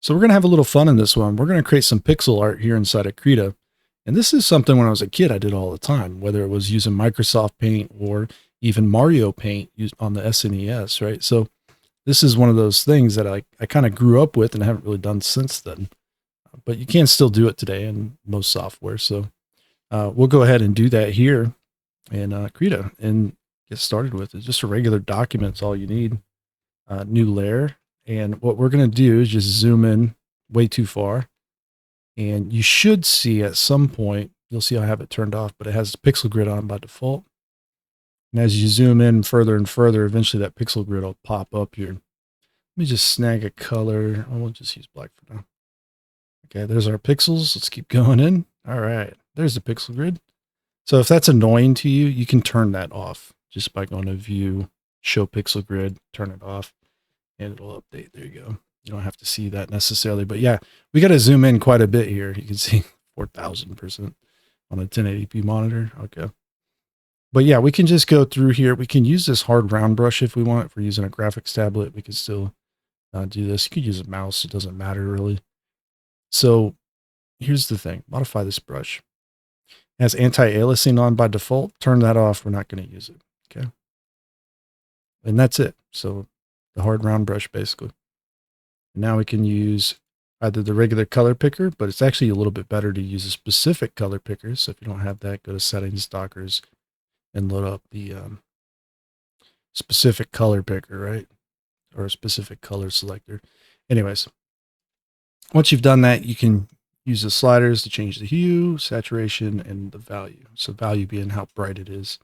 So we're going to have a little fun in this one. We're going to create some pixel art here inside of Krita. And this is something when I was a kid I did all the time, whether it was using Microsoft Paint or even Mario Paint used on the SNES, right? So this is one of those things that I kind of grew up with and haven't really done since then. But you can still do it today in most software. So we'll go ahead and do that here in Krita and get started with it. Just a regular document is all you need. New layer. And what we're going to do is just zoom in way too far. And you should see at some point, you'll see I have it turned off, but it has the pixel grid on by default. And as you zoom in further and further, eventually that pixel grid will pop up here. Let me just snag a color. I will just use black for now. Okay, there's our pixels. Let's keep going in. All right, there's the pixel grid. So if that's annoying to you, you can turn that off just by going to view, show pixel grid, turn it off, and it'll update. There you go. You don't have to see that necessarily, but yeah, we got to zoom in quite a bit here. You can see 4,000% on a 1080p monitor. Okay. But yeah, we can just go through here. We can use this hard round brush if we want. If we're using a graphics tablet, we can still do this. You could use a mouse. It doesn't matter really. So here's the thing. Modify this brush. It has anti-aliasing on by default. Turn that off. We're not going to use it. Okay. And that's it. So the hard round brush basically. And now we can use either the regular color picker, but it's actually a little bit better to use a specific color picker. So if you don't have that, go to settings, dockers, and load up the specific color picker, right? Or a specific color selector. Anyways, once you've done that, you can use the sliders to change the hue, saturation, and the value. So value being how bright it is.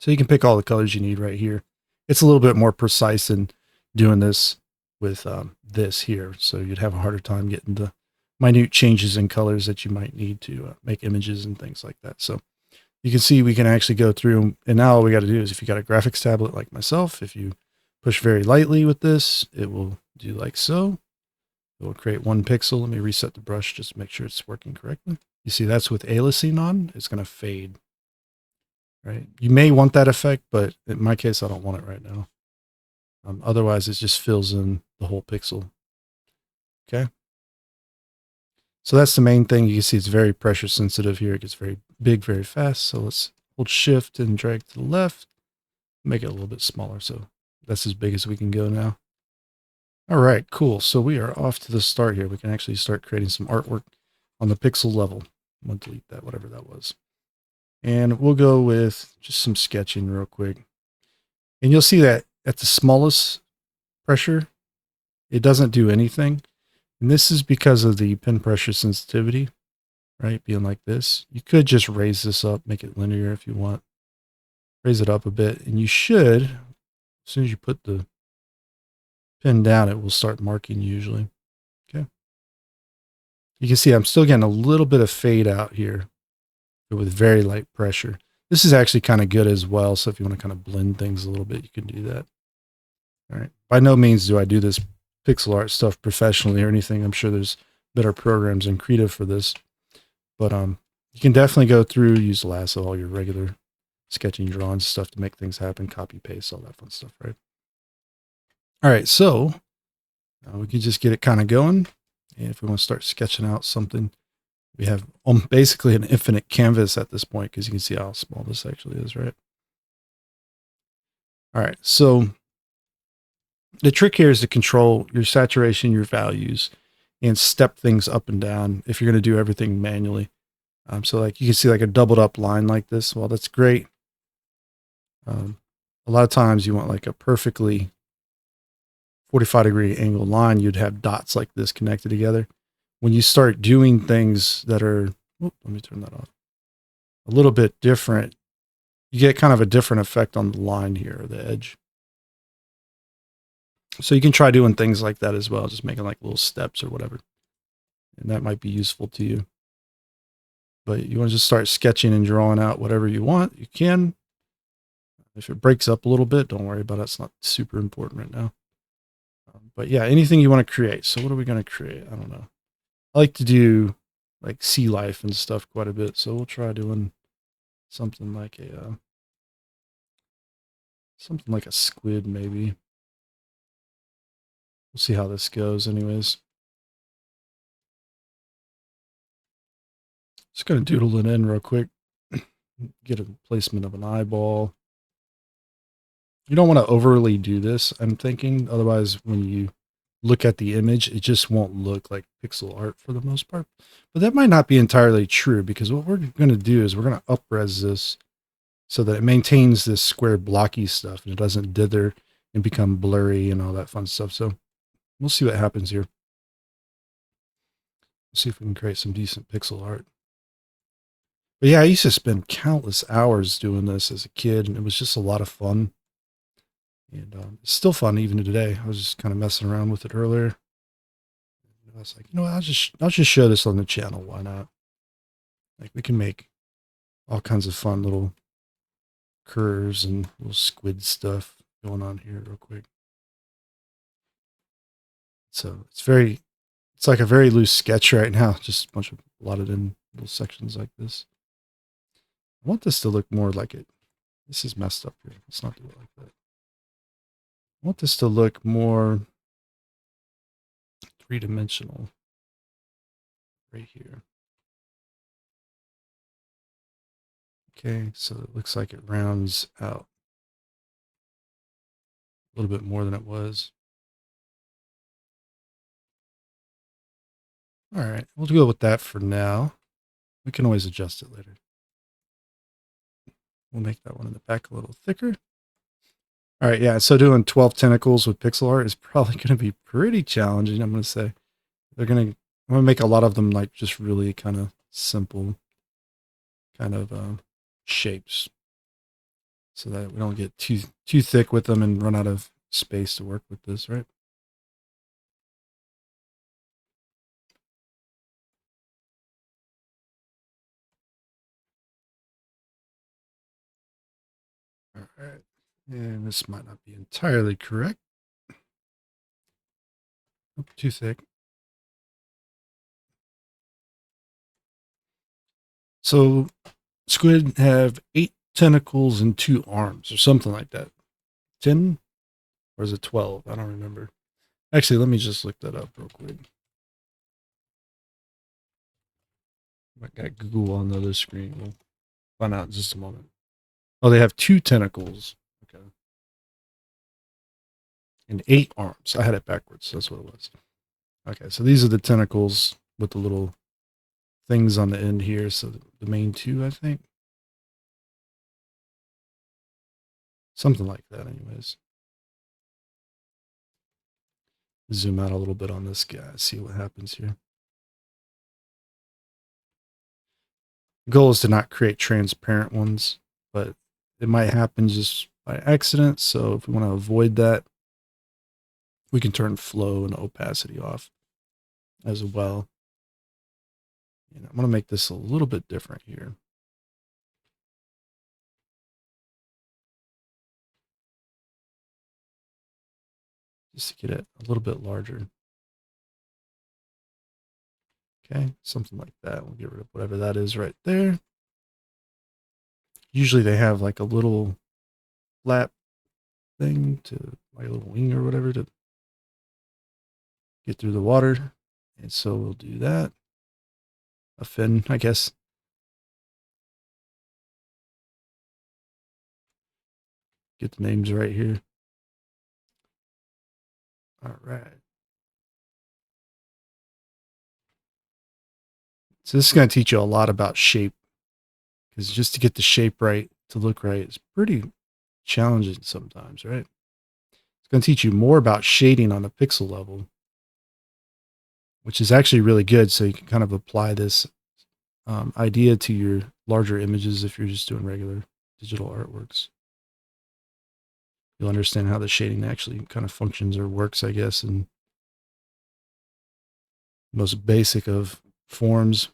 So you can pick all the colors you need right here. It's a little bit more precise than doing this with this here. So you'd have a harder time getting the minute changes in colors that you might need to make images and things like that. So you can see we can actually go through, and now all we got to do is if you got a graphics tablet like myself, if you push very lightly with this, it will do like so. It will create one pixel. Let me reset the brush just to make sure it's working correctly. You see that's with aliasing on, it's going to fade. Right? You may want that effect, but in my case, I don't want it right now. Otherwise, it just fills in the whole pixel. Okay. So that's the main thing. You can see it's very pressure sensitive here. It gets very big, very fast. So let's hold shift and drag to the left, make it a little bit smaller. So that's as big as we can go now. All right, cool. So we are off to the start here. We can actually start creating some artwork on the pixel level. I'm going to delete that, whatever that was. And we'll go with just some sketching real quick. And you'll see that at the smallest pressure, it doesn't do anything. And this is because of the pin pressure sensitivity, right? Being like this. You could just raise this up, make it linear if you want. Raise it up a bit. And you should, as soon as you put the pin down, it will start marking usually. Okay. You can see I'm still getting a little bit of fade out here with very light pressure. This is actually kind of good as well. So if you want to kind of blend things a little bit, you can do that. All right. By no means do I do this pixel art stuff professionally or anything. I'm sure there's better programs in Krita for this, but you can definitely go through, use lasso, all your regular sketching, drawing stuff to make things happen, copy, paste, all that fun stuff, right? All right. So we can just get it kind of going. And if we want to start sketching out something, we have basically an infinite canvas at this point because you can see how small this actually is, right? All right, so the trick here is to control your saturation, your values, and step things up and down if you're going to do everything manually. So like you can see like a doubled up line like this. Well, that's great. A lot of times you want like a perfectly 45-degree angle line. You'd have dots like this connected together. When you start doing things that are, let me turn that off, a little bit different, you get kind of a different effect on the line here, or the edge. So you can try doing things like that as well, just making like little steps or whatever. And that might be useful to you. But you want to just start sketching and drawing out whatever you want. You can. If it breaks up a little bit, don't worry about it. It's not super important right now. But yeah, anything you want to create. So what are we going to create? I don't know. I like to do like sea life and stuff quite a bit. So we'll try doing something like a squid maybe. We'll see how this goes anyways. Just going to doodle it in real quick. Get a placement of an eyeball. You don't want to overly do this, I'm thinking. Otherwise, when you look at the image, it just won't look like pixel art for the most part. But that might not be entirely true, because what we're going to do is we're going to up-res this so that it maintains this square blocky stuff and it doesn't dither and become blurry and all that fun stuff. So we'll see what happens here. See if we can create some decent pixel art. But yeah, I used to spend countless hours doing this as a kid, and it was just a lot of fun. And it's still fun even today. I was just kind of messing around with it earlier. I was like, you know what, I'll just show this on the channel. Why not? Like, we can make all kinds of fun little curves and little squid stuff going on here real quick. So it's like a very loose sketch right now. Just a bunch of blotted in little sections like this. I want this to look more like it. This is messed up here. Let's not do it like that. I want this to look more three-dimensional right here. Okay, so it looks like it rounds out a little bit more than it was. All right, we'll go with that for now. We can always adjust it later. We'll make that one in the back a little thicker. All right, yeah, so doing 12 tentacles with pixel art is probably going to be pretty challenging, I'm going to say. I'm going to make a lot of them like just really kind of simple kind of shapes so that we don't get too thick with them and run out of space to work with this, right? All right, and this might not be entirely correct. Nope, too thick. So squid have 8 tentacles and 2 arms or something like that. 10 or is it 12? I don't remember. Actually, let me just look that up real quick. I got Google on the other screen. We'll find out in just a moment. Oh, they have 2 tentacles. Okay. And 8 arms. I had it backwards. That's what it was. Okay, so these are the tentacles with the little things on the end here. So the main 2, I think. Something like that, anyways. Zoom out a little bit on this guy. See what happens here. The goal is to not create transparent ones, but it might happen just by accident. So if we want to avoid that, we can turn flow and opacity off as well. And I'm going to make this a little bit different here. Just to get it a little bit larger. Okay, something like that. We'll get rid of whatever that is right there. Usually they have like a little flap thing to, like a little wing or whatever, to get through the water. And so we'll do that. A fin, I guess. Get the names right here. All right. So this is going to teach you a lot about shape, because just to get the shape right, to look right, is pretty challenging sometimes, right? It's going to teach you more about shading on a pixel level, which is actually really good. So you can kind of apply this idea to your larger images if you're just doing regular digital artworks. You'll understand how the shading actually kind of functions or works, I guess, in most basic of forms.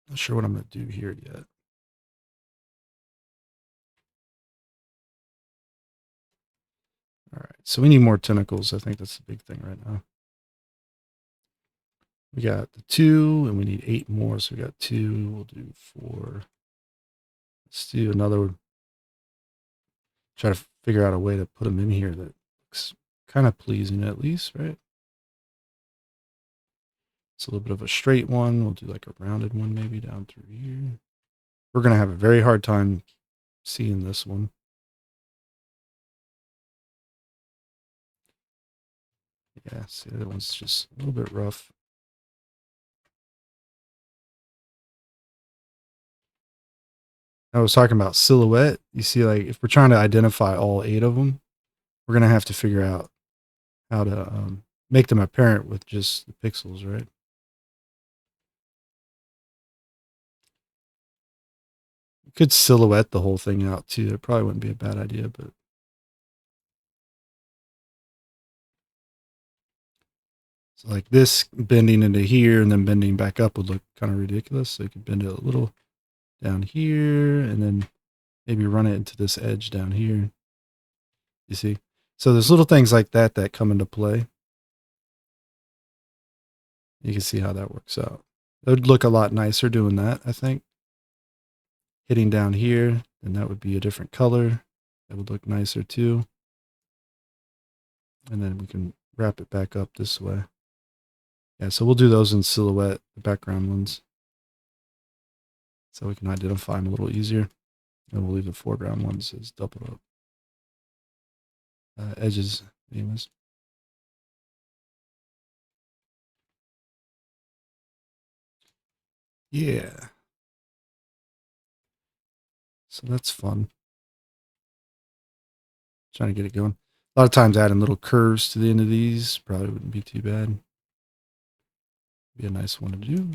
Not sure what I'm going to do here yet. All right, so we need more tentacles. I think that's the big thing right now. We got the 2, and we need 8 more. So we got 2. We'll do 4. Let's do another Try to figure out a way to put them in here that looks kind of pleasing at least, right? It's a little bit of a straight one. We'll do like a rounded one maybe down through here. We're going to have a very hard time seeing this one. Yeah, see, that one's just a little bit rough. I was talking about silhouette. You see, like, if we're trying to identify all 8 of them, we're going to have to figure out how to make them apparent with just the pixels, right? You could silhouette the whole thing out too. It probably wouldn't be a bad idea, but so like this bending into here and then bending back up would look kind of ridiculous. So you could bend it a little down here and then maybe run it into this edge down here. You see? So there's little things like that that come into play. You can see how that works out. It would look a lot nicer doing that, I think. Hitting down here, and that would be a different color. That would look nicer too. And then we can wrap it back up this way. Yeah, so we'll do those in silhouette, the background ones. So we can identify them a little easier. And we'll leave the foreground ones as doubled up. Edges, anyways. Yeah. So that's fun. Trying to get it going. A lot of times adding little curves to the end of these probably wouldn't be too bad. Be a nice one to do.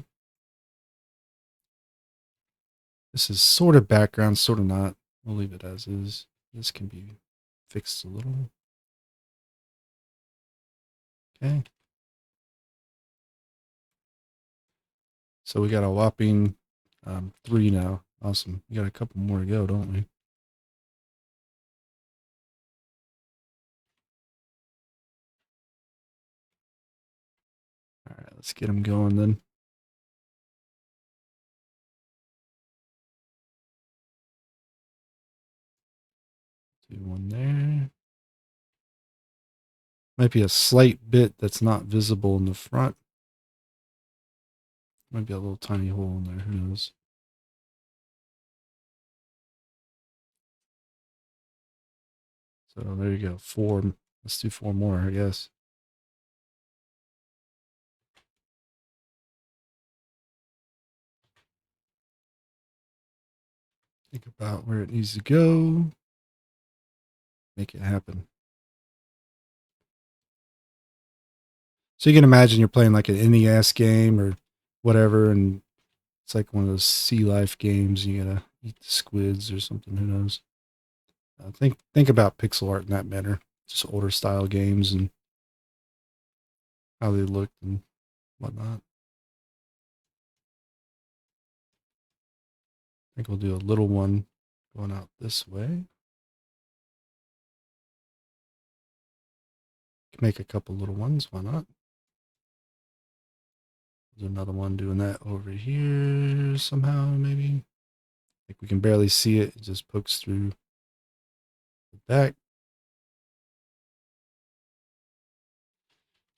This is sort of background, sort of not. We'll leave it as is. This can be fixed a little. Okay. So we got a whopping 3 now. Awesome. We got a couple more to go, don't we? All right, let's get them going then. Do one there. Might be a slight bit that's not visible in the front. Might be a little tiny hole in there. Who knows? So there you go. 4. Let's do 4 more, I guess. Think about where it needs to go. Make it happen. So you can imagine you're playing like an NES game or whatever, and it's like one of those sea life games. You gotta eat the squids or something. Who knows? Think about pixel art in that manner. Just older style games and how they looked and whatnot. I think we'll do a little one going out this way. Can make a couple little ones. Why not? There's another one doing that over here somehow, maybe. Like we can barely see it. It just pokes through the back.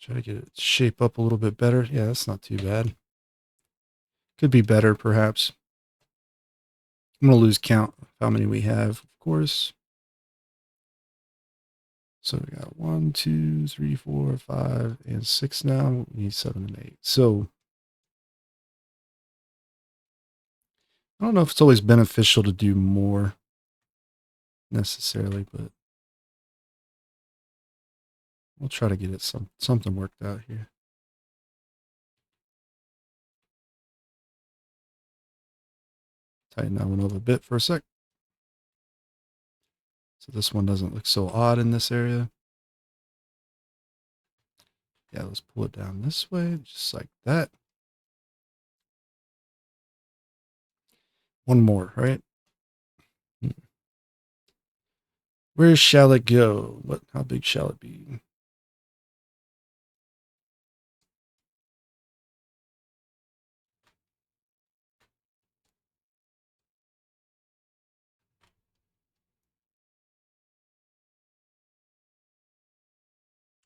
Try to get it shape up a little bit better. Yeah, that's not too bad. Could be better, perhaps. I'm going to lose count of how many we have, of course. So we got 1, 2, 3, 4, 5, and 6 now. We need 7 and 8. So I don't know if it's always beneficial to do more necessarily, but we'll try to get it something worked out here. Tighten that one over a bit for a sec. So this one doesn't look so odd in this area. Yeah, let's pull it down this way, just like that. One more, right? Where shall it go? How big shall it be?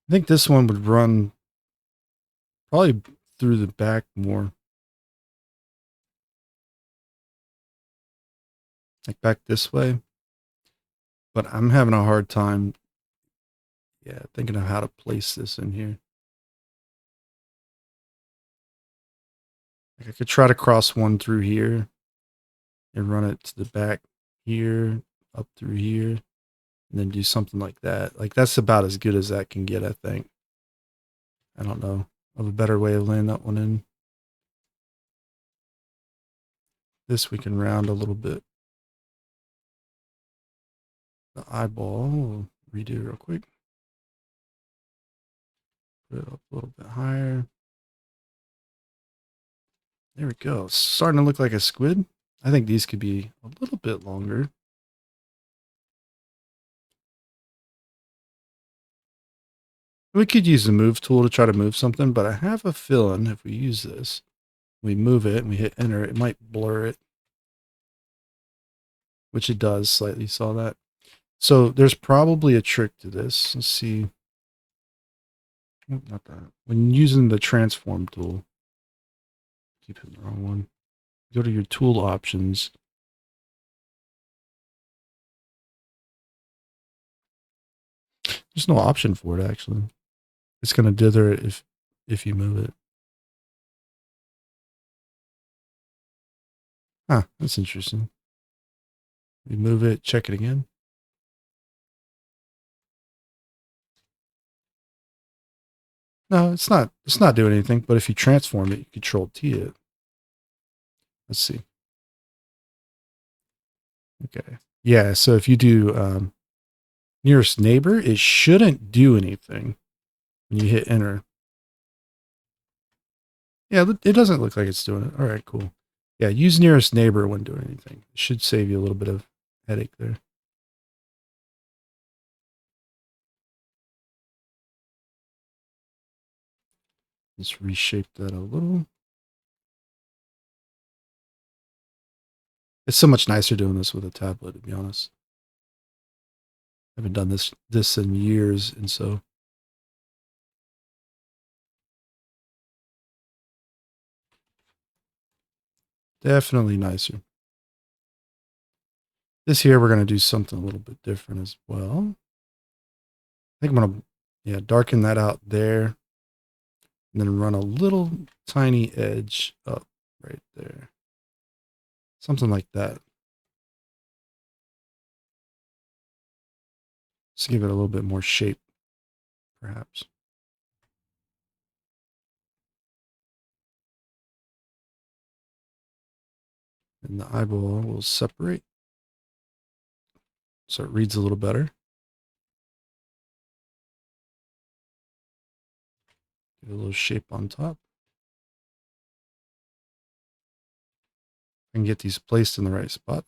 I think this one would run probably through the back more. Like back this way. But I'm having a hard time, yeah, thinking of how to place this in here. Like I could try to cross one through here and run it to the back here, up through here, and then do something like that. Like that's about as good as that can get, I think. I don't know of a better way of laying that one in. This we can round a little bit. The eyeball, we'll redo it real quick. Put it up a little bit higher. There we go. It's starting to look like a squid. I think these could be a little bit longer. We could use the move tool to try to move something, but I have a feeling if we use this, we move it and we hit enter, it might blur it, which it does slightly. Saw that. So there's probably a trick to this. Let's see. Not that. When using the transform tool, keep hitting the wrong one. Go to your tool options. There's no option for it actually. It's going to dither it if you move it. Huh, that's interesting. We move it, check it again. No, it's not doing anything, but if you transform it, you control T it. Let's see. Okay. Yeah, so if you do nearest neighbor, it shouldn't do anything when you hit enter. Yeah, it doesn't look like it's doing it. All right, cool. Yeah, use nearest neighbor when doing anything. It should save you a little bit of headache there. Let's reshape that a little. It's so much nicer doing this with a tablet, to be honest. I haven't done this in years, and so definitely nicer. This here, we're going to do something a little bit different as well. I think I'm going to, yeah, darken that out there. And then run a little tiny edge up right there. Something like that. Just give it a little bit more shape, perhaps. And the eyeball will separate so it reads a little better. Give it a little shape on top. And get these placed in the right spot.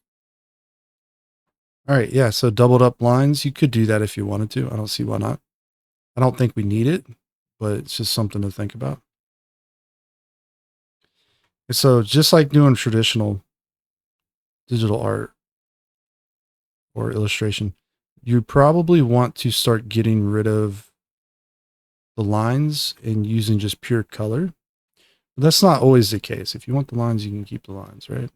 All right, yeah, so doubled up lines. You could do that if you wanted to. I don't see why not. I don't think we need it, but it's just something to think about. And so just like doing traditional digital art or illustration, you probably want to start getting rid of the lines and using just pure color. But that's not always the case. If you want the lines, you can keep the lines, right?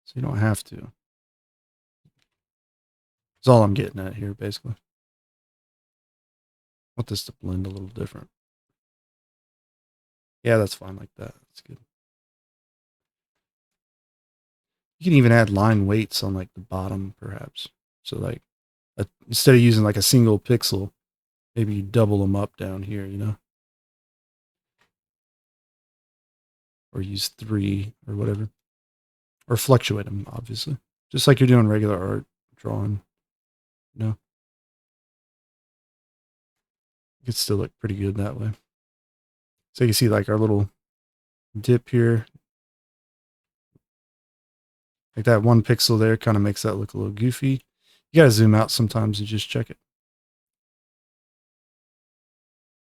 So you don't have to. That's all I'm getting at here, basically. I want this to blend a little different. Yeah, that's fine like that. That's good. You can even add line weights on like the bottom, perhaps. So like instead of using like a single pixel, maybe you double them up down here, you know? Or use 3 or whatever. Or fluctuate them, obviously. Just like you're doing regular art, drawing, you know? It could still look pretty good that way. So you can see like our little dip here. Like that 1 pixel there kind of makes that look a little goofy. You got to zoom out sometimes and just check it.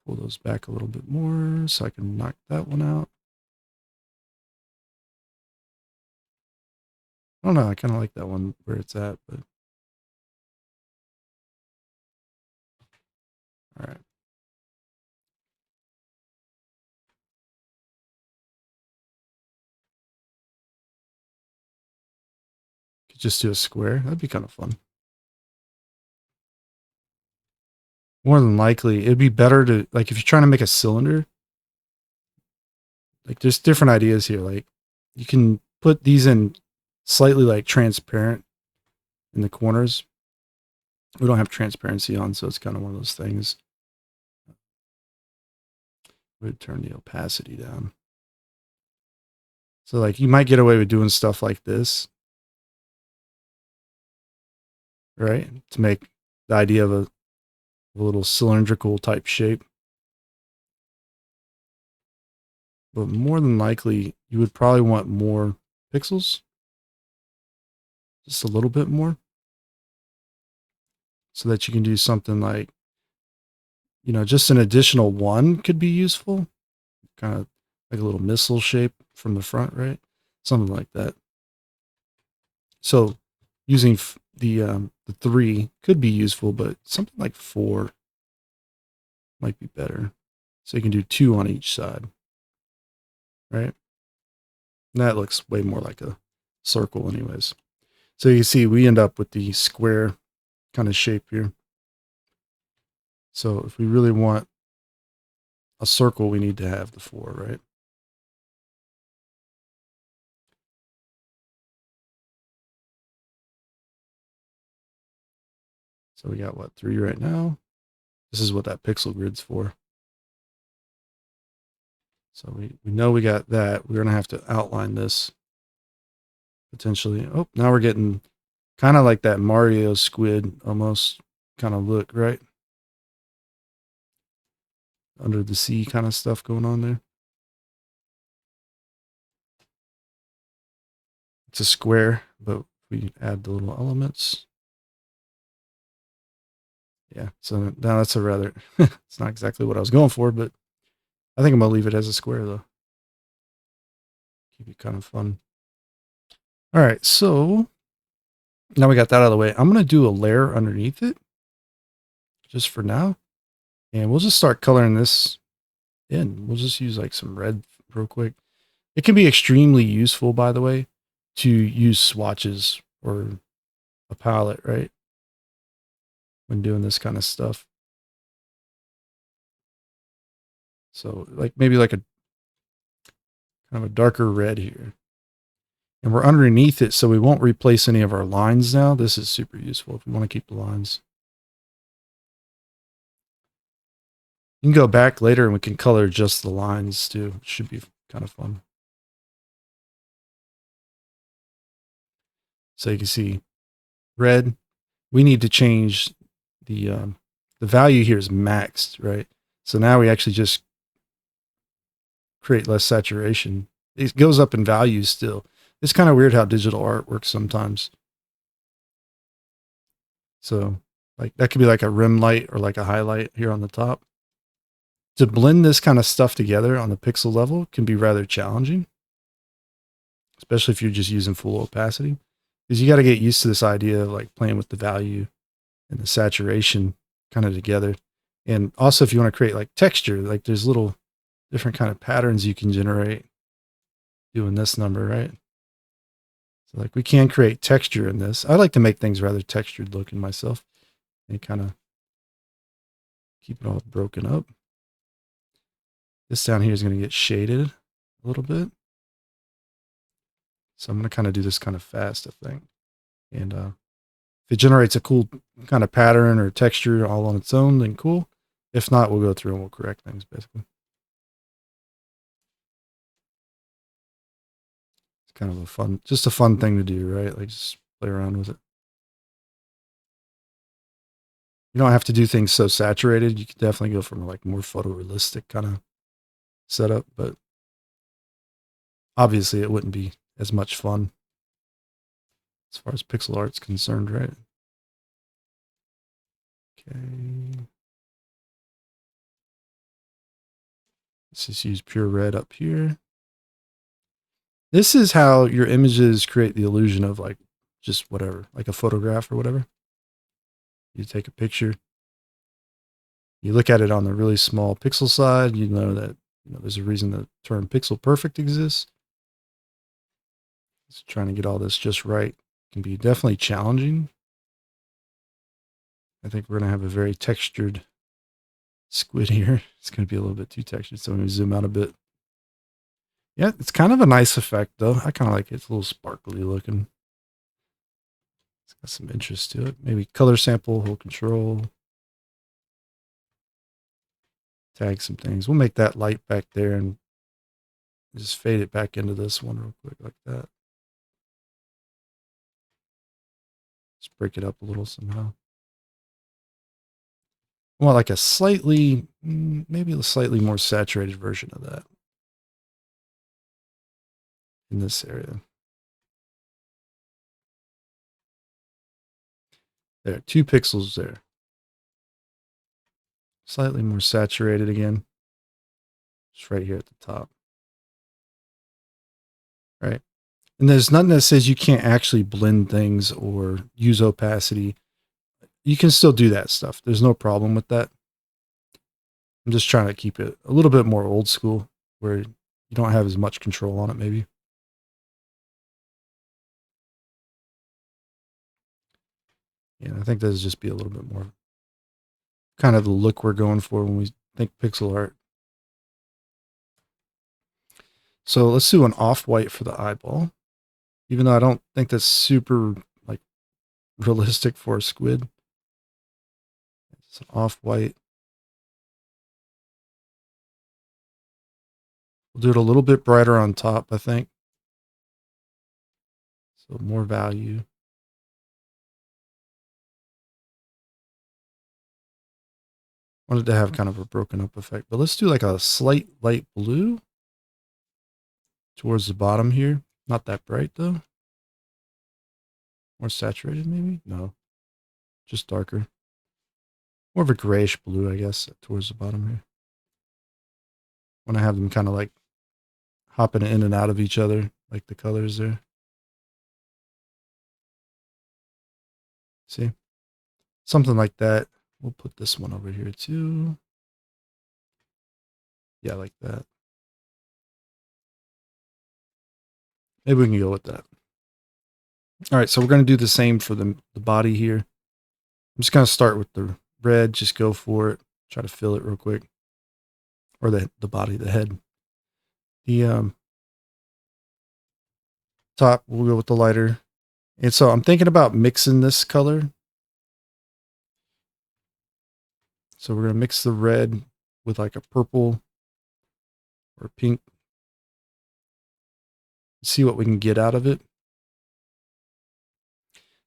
Pull those back a little bit more so I can knock that one out. I don't know. I kind of like that one where it's at, but All right. Could just do a square. That'd be kind of fun. More than likely, it'd be better to, like, if you're trying to make a cylinder, like, there's different ideas here. Like, you can put these in slightly, like, transparent in the corners. We don't have transparency on, so it's kind of one of those things. We'd turn the opacity down. So, like, you might get away with doing stuff like this, right? To make the idea of a little cylindrical type shape. But more than likely, you would probably want more pixels. Just a little bit more. So that you can do something like, you know, just an additional one could be useful. Kind of like a little missile shape from the front, right? Something like that. So using the 3 could be useful, but something like 4 might be better. So you can do 2 on each side, right? And that looks way more like a circle anyways. So you see we end up with the square kind of shape here. So if we really want a circle, we need to have the 4, right? So we got what, 3 right now? This is what that pixel grid's for. So we know we got that. We're going to have to outline this potentially. Oh, now we're getting kind of like that Mario squid almost kind of look, right? Under the sea kind of stuff going on there. It's a square, but we add the little elements. Yeah, so now that's a rather, it's not exactly what I was going for, but I think I'm going to leave it as a square though. Keep it kind of fun. All right, so now we got that out of the way. I'm going to do a layer underneath it just for now. And we'll just start coloring this in. We'll just use like some red real quick. It can be extremely useful, by the way, to use swatches or a palette, right? When doing this kind of stuff. So like maybe like a kind of a darker red here. And we're underneath it, so we won't replace any of our lines now. This is super useful if we want to keep the lines. You can go back later and we can color just the lines too. It should be kind of fun. So you can see red. We need to change the value here is maxed, right? So now we actually just create less saturation. It goes up in value still. It's kind of weird how digital art works sometimes. So like that could be like a rim light or like a highlight here on the top. To blend this kind of stuff together on the pixel level can be rather challenging, especially if you're just using full opacity, because you got to get used to this idea of like playing with the value and the saturation kind of together. And also if you want to create like texture, like there's little different kind of patterns you can generate doing this number, right? So like we can create texture in this. I like to make things rather textured looking myself and kind of keep it all broken up. This down here is going to get shaded a little bit. So I'm going to kind of do this kind of fast, I think. And if it generates a cool kind of pattern or texture all on its own, then cool. If not, we'll go through and we'll correct things basically. It's kind of a fun, just a fun thing to do, right? Like just play around with it. You don't have to do things so saturated. You could definitely go from like more photorealistic kind of setup, but obviously it wouldn't be as much fun as far as pixel art's concerned, right? Okay. Let's just use pure red up here. This is how your images create the illusion of like just whatever, like a photograph or whatever. You take a picture You look at it on the really small pixel side, you know that there's a reason the term pixel perfect exists. So trying to get all this just right can be definitely challenging. I think we're going to have a very textured squid here. It's going to be a little bit too textured, so I'm going to zoom out a bit. Yeah, it's kind of a nice effect, though. I kind of like it. It's a little sparkly looking. It's got some interest to it. Maybe color sample, hold control. Tag some things. We'll make that light back there and just fade it back into this one real quick like that. Just break it up a little somehow. I want like a slightly, maybe a slightly more saturated version of that in this area. There, 2 pixels there. Slightly more saturated again. Just right here at the top. Right. And there's nothing that says you can't actually blend things or use opacity. You can still do that stuff. There's no problem with that. I'm just trying to keep it a little bit more old school where you don't have as much control on it maybe. Yeah, I think this just be a little bit more kind of the look we're going for when we think pixel art. So let's do an off-white for the eyeball. Even though I don't think that's super like realistic for a squid. It's an off-white. We'll do it a little bit brighter on top, I think. So more value. Wanted to have kind of a broken up effect, but let's do like a slight light blue towards the bottom here. Not that bright though. More saturated maybe? No, just darker. More of a grayish blue, I guess, towards the bottom here. Want to have them kind of like hopping in and out of each other, like the colors there. See? Something like that. We'll put this one over here too. Yeah, like that. Maybe we can go with that. All right, so we're going to do the same for the body here. I'm just going to start with the red. Just go for it. Try to fill it real quick. Or the body, the head. The top, we'll go with the lighter. And so I'm thinking about mixing this color. So we're going to mix the red with like a purple or pink. See what we can get out of it.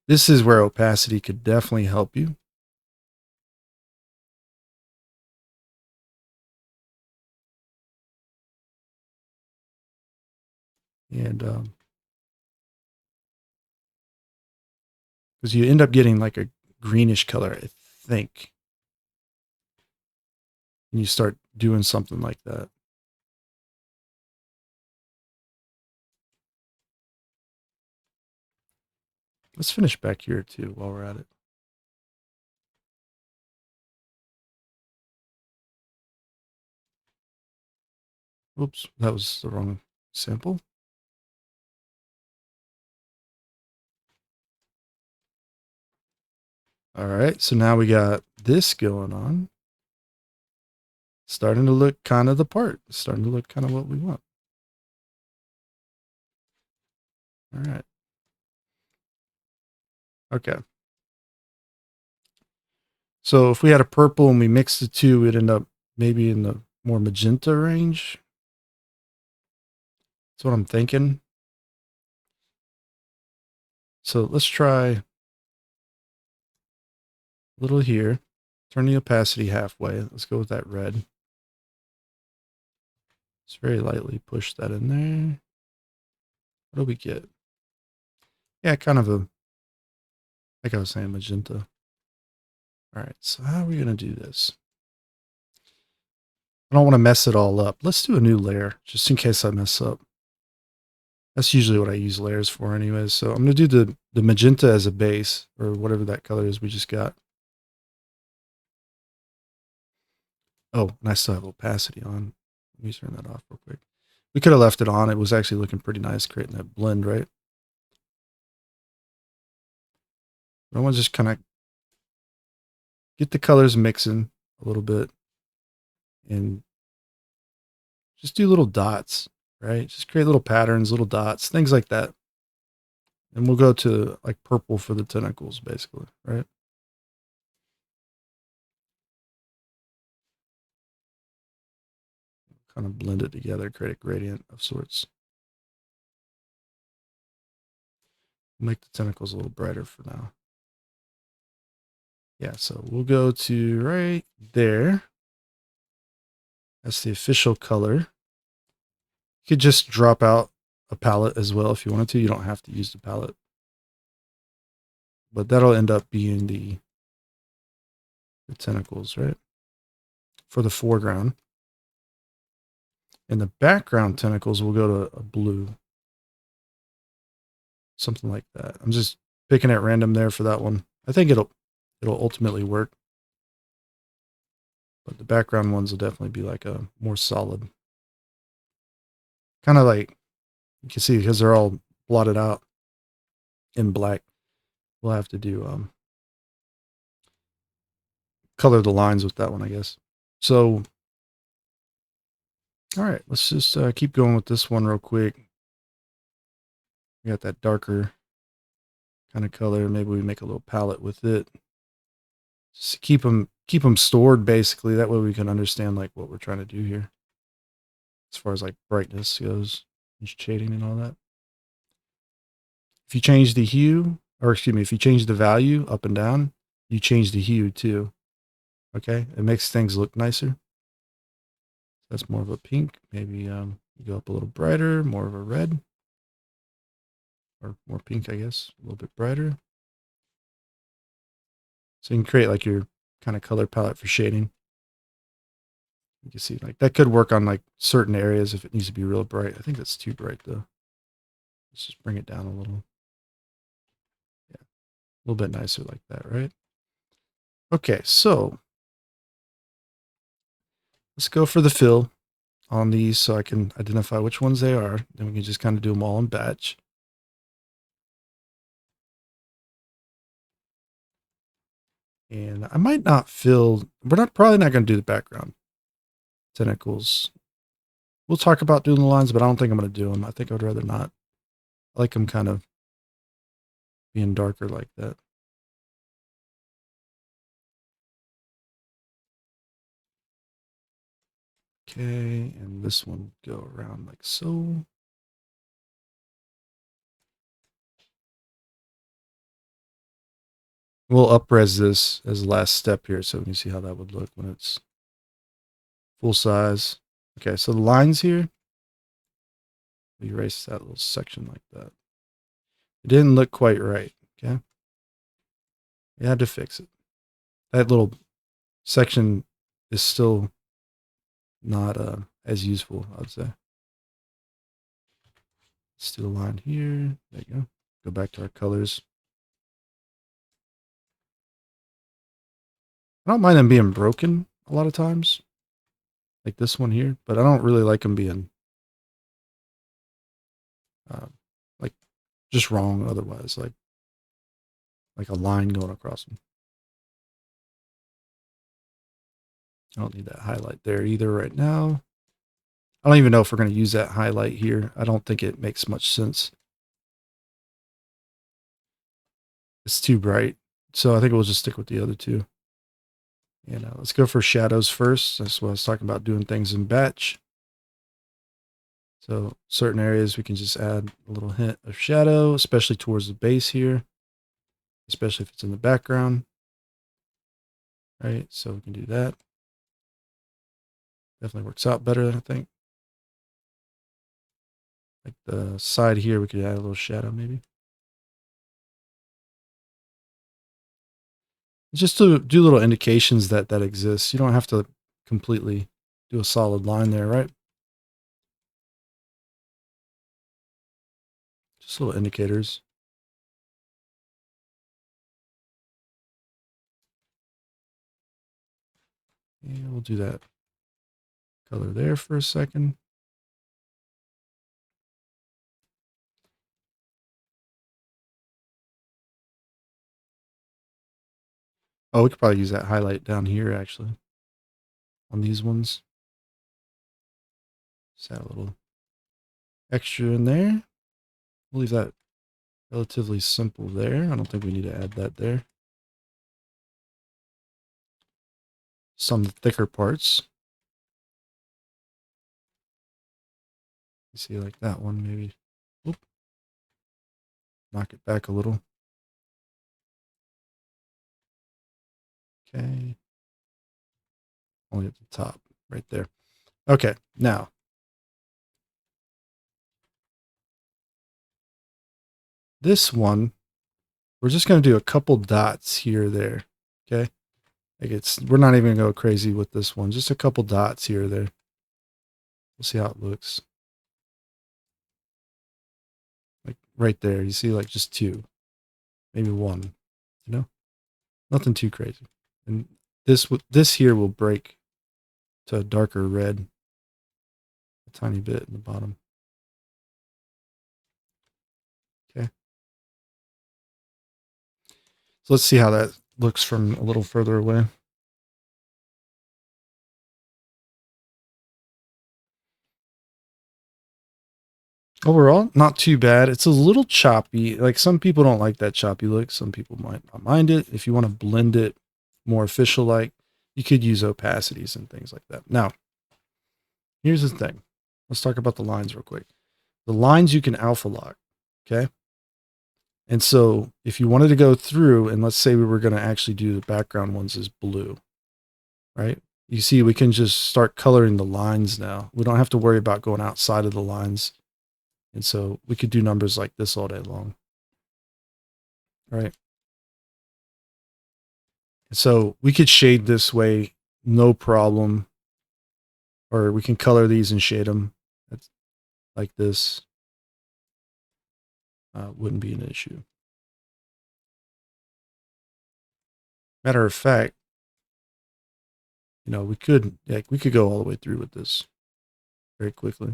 This is where opacity could definitely help you. And because you end up getting like a greenish color, I think. And you start doing something like that. Let's finish back here too while we're at it. Oops, that was the wrong sample. All right, so now we got this going on. Starting to look kind of the part. Starting to look kind of what we want. All right. Okay. So if we had a purple and we mixed the two, we'd end up maybe in the more magenta range. That's what I'm thinking. So let's try a little here. Turn the opacity halfway. Let's go with that red. Just very lightly push that in there. What do we get? Yeah, kind of a, like I was saying, magenta. All right, so how are we going to do this? I don't want to mess it all up. Let's do a new layer, just in case I mess up. That's usually what I use layers for anyways. So I'm going to do the magenta as a base, or whatever that color is we just got. Oh, and I still have opacity on. Let me turn that off real quick. We could have left it on. It was actually looking pretty nice, creating that blend, right? But I want to just kind of get the colors mixing a little bit and just do little dots, right? Just create little patterns, little dots, things like that. And we'll go to like purple for the tentacles, basically, right? Kind of blend it together, create a gradient of sorts. Make the tentacles a little brighter for now. Yeah, so we'll go to right there. That's the official color. You could just drop out a palette as well if you wanted to. You don't have to use the palette. But that'll end up being the tentacles, right? For the foreground. And the background tentacles will go to a blue. Something like that. I'm just picking at random there for that one. I think it'll ultimately work. But the background ones will definitely be like a more solid. Kind of like you can see because they're all blotted out in black. We'll have to do color the lines with that one, I guess. So, all right, let's just keep going with this one real quick. We got that darker kind of color. Maybe we make a little palette with it. Just keep them stored basically. That way we can understand like what we're trying to do here, as far as like brightness goes and shading and all that. If you change the hue, or excuse me, if you change the value up and down, you change the hue too. Okay, it makes things look nicer. That's more of a pink. Maybe go up a little brighter, more of a red, or more pink, I guess, a little bit brighter. So you can create like your kind of color palette for shading. You can see like that could work on like certain areas if it needs to be real bright. I think that's too bright though. Let's just bring it down a little. Yeah, a little bit nicer like that, right? Okay, so let's go for the fill on these so I can identify which ones they are. Then we can just kind of do them all in batch. And I might not fill, we're probably not going to do the background tentacles. We'll talk about doing the lines, but I don't think I'm going to do them. I think I'd rather not. I like them kind of being darker like that. Okay, and this one go around like so. We'll up-res this as the last step here so we can see how that would look when it's full size. Okay, so the lines here, we erase that little section like that. It didn't look quite right, okay? You had to fix it. That little section is still not as useful, I would say. Let's do a line here. There you go. Go back to our colors. I don't mind them being broken a lot of times, like this one here, but I don't really like them being like just wrong otherwise, like a line going across them. I don't need that highlight there either right now. I don't even know if we're going to use that highlight here. I don't think it makes much sense. It's too bright. So I think we'll just stick with the other two. And let's go for shadows first. That's what I was talking about, doing things in batch. So certain areas we can just add a little hint of shadow, especially towards the base here, especially if it's in the background. Right, so we can do that. Definitely works out better, I think. Like the side here, we could add a little shadow maybe. Just to do little indications that exists. You don't have to completely do a solid line there, right? Just little indicators. Yeah, we'll do that color there for a second. Oh, we could probably use that highlight down here actually on these ones. Just add a little extra in there. We'll leave that relatively simple there. I don't think we need to add that there. Some thicker parts. You see, like that one, maybe. Oop. Knock it back a little. Okay. Only at the top, right there. Okay, now. This one, we're just going to do a couple dots here or there. Okay. Like we're not even going to go crazy with this one. Just a couple dots here or there. We'll see how it looks. Like right there, you see like just two, maybe one, you know, nothing too crazy. And this here will break to a darker red a tiny bit in the bottom. Okay. So let's see how that looks from a little further away. Overall, not too bad. It's a little choppy. Like some people don't like that choppy look. Some people might not mind it. If you want to blend it more official like, you could use opacities and things like that. Now, here's the thing. Let's talk about the lines real quick. The lines you can alpha lock, okay? And so if you wanted to go through, and let's say we were going to actually do the background ones as blue, right? You see, we can just start coloring the lines now. We don't have to worry about going outside of the lines. And so we could do numbers like this all day long, right? So we could shade this way, no problem. Or we can color these and shade them. That's like this. Wouldn't be an issue. Matter of fact, you know, we could go all the way through with this very quickly.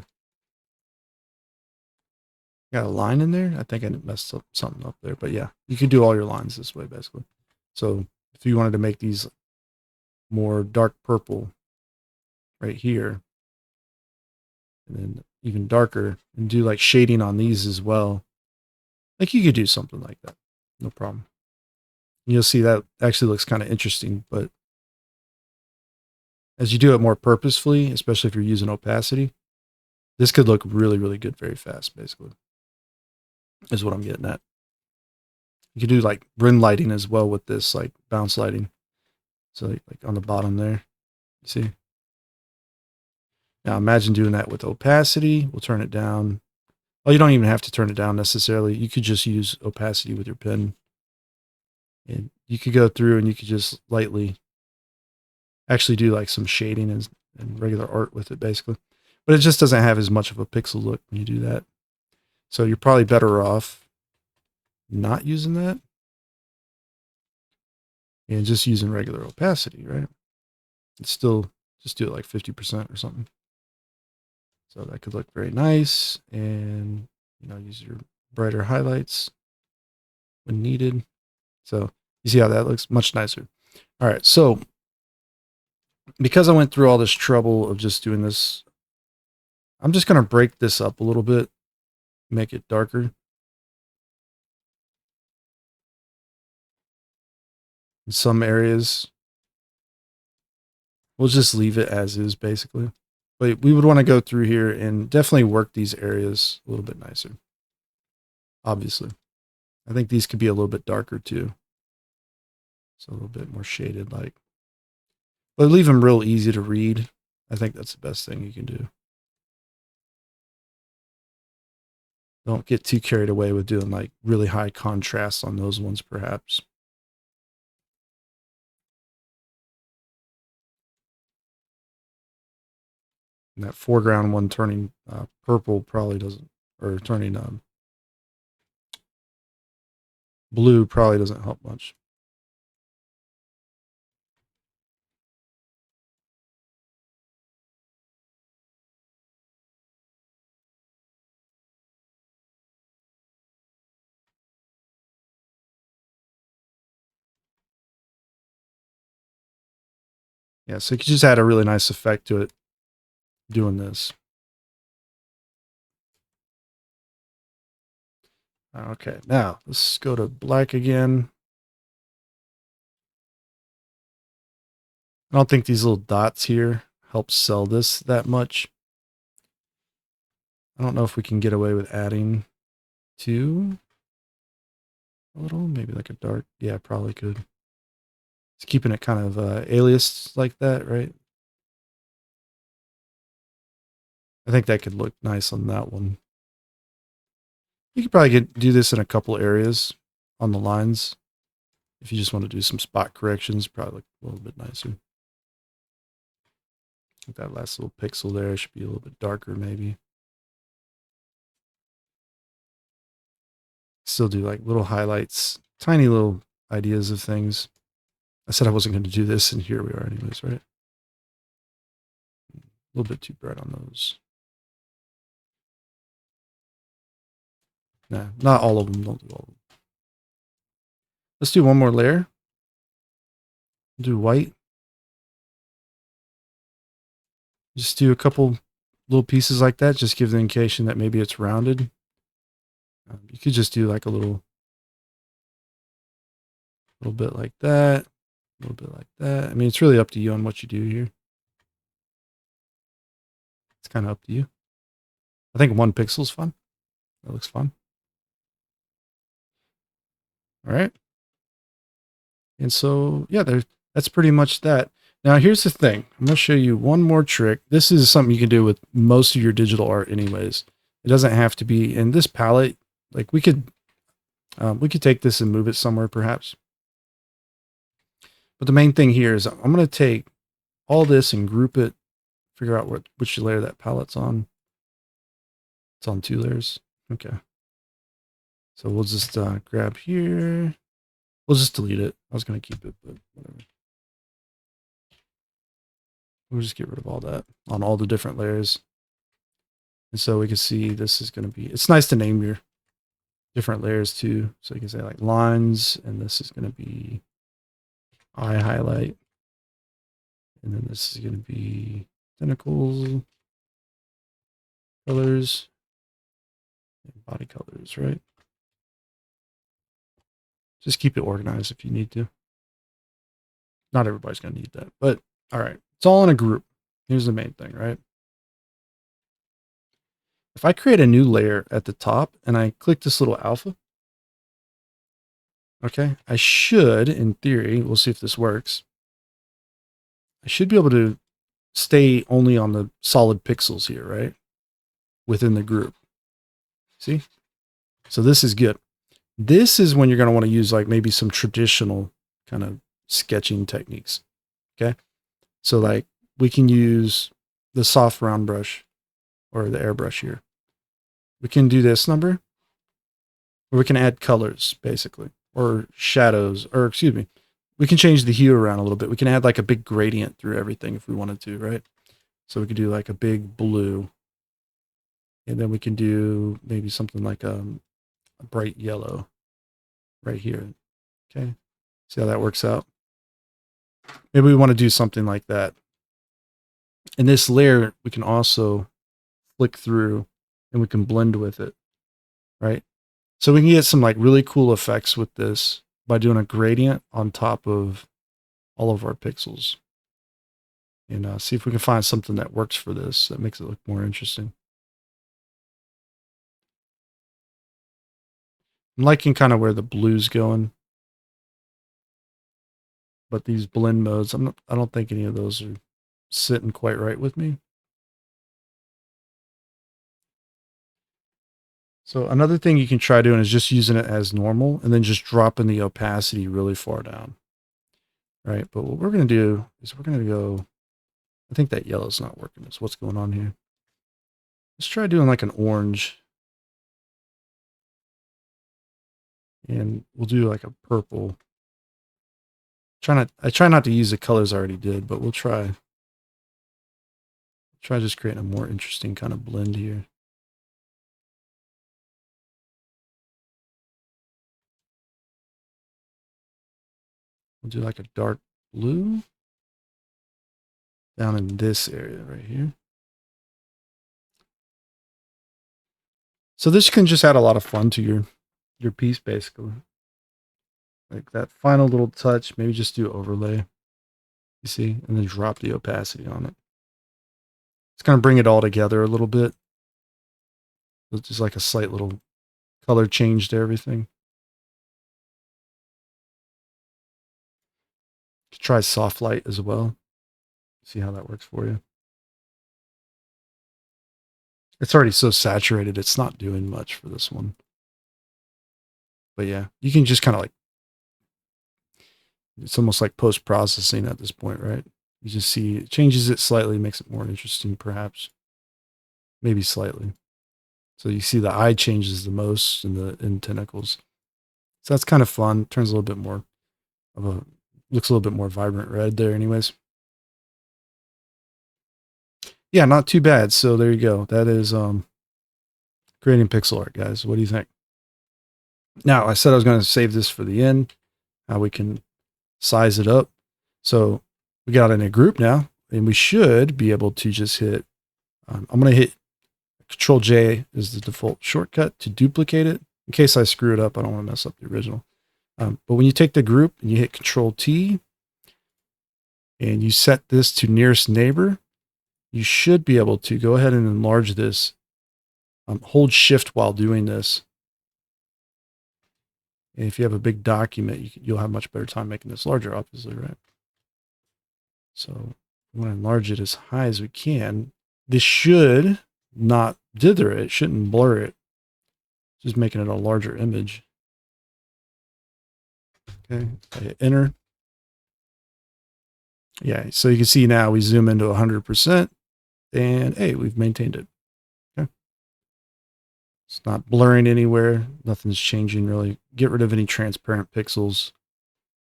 Got a line in there. I think I messed up something up there, but yeah, you can do all your lines this way basically. So if you wanted to make these more dark purple right here, and then even darker, and do like shading on these as well, like you could do something like that, no problem. You'll see that actually looks kind of interesting, but as you do it more purposefully, especially if you're using opacity, this could look really, really good very fast, basically, is what I'm getting at. You could do like rim lighting as well with this, like bounce lighting. So like on the bottom there, you see? Now imagine doing that with opacity. We'll turn it down. Oh, you don't even have to turn it down necessarily. You could just use opacity with your pen. And you could go through and you could just lightly actually do like some shading and regular art with it basically. But it just doesn't have as much of a pixel look when you do that. So you're probably better off not using that and just using regular opacity, right? It's still just do it like 50% or something. So that could look very nice, and you know, use your brighter highlights when needed. So you see how that looks much nicer. All right, so because I went through all this trouble of just doing this, I'm just going to break this up a little bit, make it darker. In some areas, we'll just leave it as is basically. But we would want to go through here and definitely work these areas a little bit nicer. Obviously, I think these could be a little bit darker too. So a little bit more shaded like. But leave them real easy to read. I think that's the best thing you can do. Don't get too carried away with doing like really high contrast on those ones perhaps. And that foreground one turning purple probably doesn't, or turning blue probably doesn't help much. Yeah, so you can just add a really nice effect to it doing this. Okay, now let's go to black again. I don't think these little dots here help sell this that much. I don't know if we can get away with adding two a little, maybe like a dark. Yeah, probably could. It's keeping it kind of alias like that, right? I think that could look nice on that one. You could probably do this in a couple areas on the lines. If you just want to do some spot corrections, probably look a little bit nicer. I think that last little pixel there should be a little bit darker maybe. Still do like little highlights, tiny little ideas of things. I said I wasn't going to do this, and here we are anyways, right? A little bit too bright on those. Nah, not all of them. Don't do all of them. Let's do one more layer. Do white. Just do a couple little pieces like that. Just give the indication that maybe it's rounded. You could just do like a little bit like that. A little bit like that. I mean, it's really up to you on what you do here. It's kind of up to you. I think 1 pixel is fun. That looks fun. All right. And so, yeah, that's pretty much that. Now, here's the thing. I'm going to show you one more trick. This is something you can do with most of your digital art anyways. It doesn't have to be in this palette. Like we could take this and move it somewhere perhaps. But the main thing here is I'm going to take all this and group it, figure out which layer that palette's on. It's on 2 layers. Okay. So we'll just grab here. We'll just delete it. I was going to keep it, but whatever. We'll just get rid of all that on all the different layers. And so we can see this is going to be, it's nice to name your different layers too. So you can say like lines, and this is going to be eye highlight. And then this is going to be tentacles, colors, and body colors, right? Just keep it organized if you need to. Not everybody's going to need that, but all right. It's all in a group. Here's the main thing, right? If I create a new layer at the top and I click this little alpha, okay, I should, in theory, we'll see if this works. I should be able to stay only on the solid pixels here, right? Within the group. See? So this is good. This is when you're going to want to use like maybe some traditional kind of sketching techniques. Okay. So like we can use the soft round brush or the airbrush here. We can do this number, or we can add colors basically, or shadows, or excuse me, we can change the hue around a little bit. We can add like a big gradient through everything if we wanted to, right? So we could do like a big blue, and then we can do maybe something like a bright yellow right here. Okay. See how that works out? Maybe we want to do something like that. In this layer, we can also flick through and we can blend with it, right? So we can get some like really cool effects with this by doing a gradient on top of all of our pixels. And see if we can find something that works for this, that makes it look more interesting. I'm liking kind of where the blue's going. But these blend modes, I don't think any of those are sitting quite right with me. So another thing you can try doing is just using it as normal and then just dropping the opacity really far down. Right. But what we're going to do is we're going to go, I think that yellow's not working. That's what's going on here. Let's try doing like an orange. And we'll do like a purple. I try not to use the colors I already did, but we'll try just creating a more interesting kind of blend here. We'll do like a dark blue. down in this area right here. So this can just add a lot of fun to your piece, basically. Like that final little touch, maybe just do overlay, you see, and then drop the opacity on it. It's going to bring it all together a little bit. It's just like a slight little color change to everything. Try soft light as well. See how that works for you. It's already so saturated, it's not doing much for this one. But yeah, you can just kind of like, it's almost like post-processing at this point, right? You just see it changes it slightly, makes it more interesting, perhaps. Maybe slightly. So you see the eye changes the most in Tentacles. So that's kind of fun. Turns a little bit more of a, looks a little bit more vibrant red there anyways. Yeah, not too bad. So there you go. That is creating pixel art, guys. What do you think? Now, I said I was going to save this for the end, how we can size it up. So we got in a group now, and we should be able to just hit, I'm going to hit Control J is the default shortcut to duplicate it. In case I screw it up, I don't want to mess up the original. But when you take the group and you hit Control T, and you set this to nearest neighbor, you should be able to go ahead and enlarge this. Hold Shift while doing this. And if you have a big document, you'll have much better time making this larger, obviously, right? So we want to enlarge it as high as we can. This should not dither it. It shouldn't blur it. Just making it a larger image. Okay, I hit enter. Yeah, so you can see now we zoom into 100%, and hey, we've maintained it. Okay, it's not blurring anywhere. Nothing's changing really. Get rid of any transparent pixels,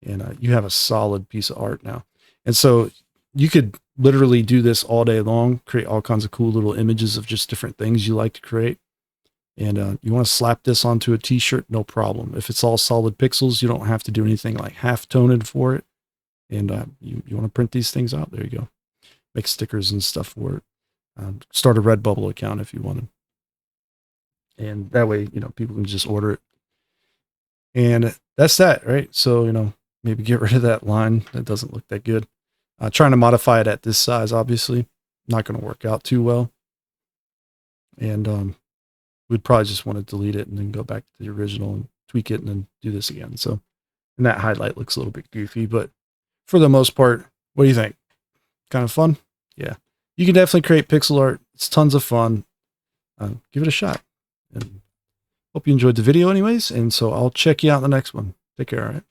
and you have a solid piece of art now. And so you could literally do this all day long, create all kinds of cool little images of just different things you like to create. And you want to slap this onto a t-shirt, no problem. If it's all solid pixels, you don't have to do anything like half-toned for it. And you want to print these things out. There you go. Make stickers and stuff for it. Start a Redbubble account if you want to. And that way, people can just order it. And that's that, right? So, maybe get rid of that line. That doesn't look that good. Trying to modify it at this size, obviously. Not going to work out too well. And we'd probably just want to delete it and then go back to the original and tweak it and then do this again. So, and that highlight looks a little bit goofy, but for the most part, what do you think? Kind of fun? Yeah. You can definitely create pixel art. It's tons of fun. Give it a shot. And hope you enjoyed the video anyways. And so I'll check you out in the next one. Take care, all right?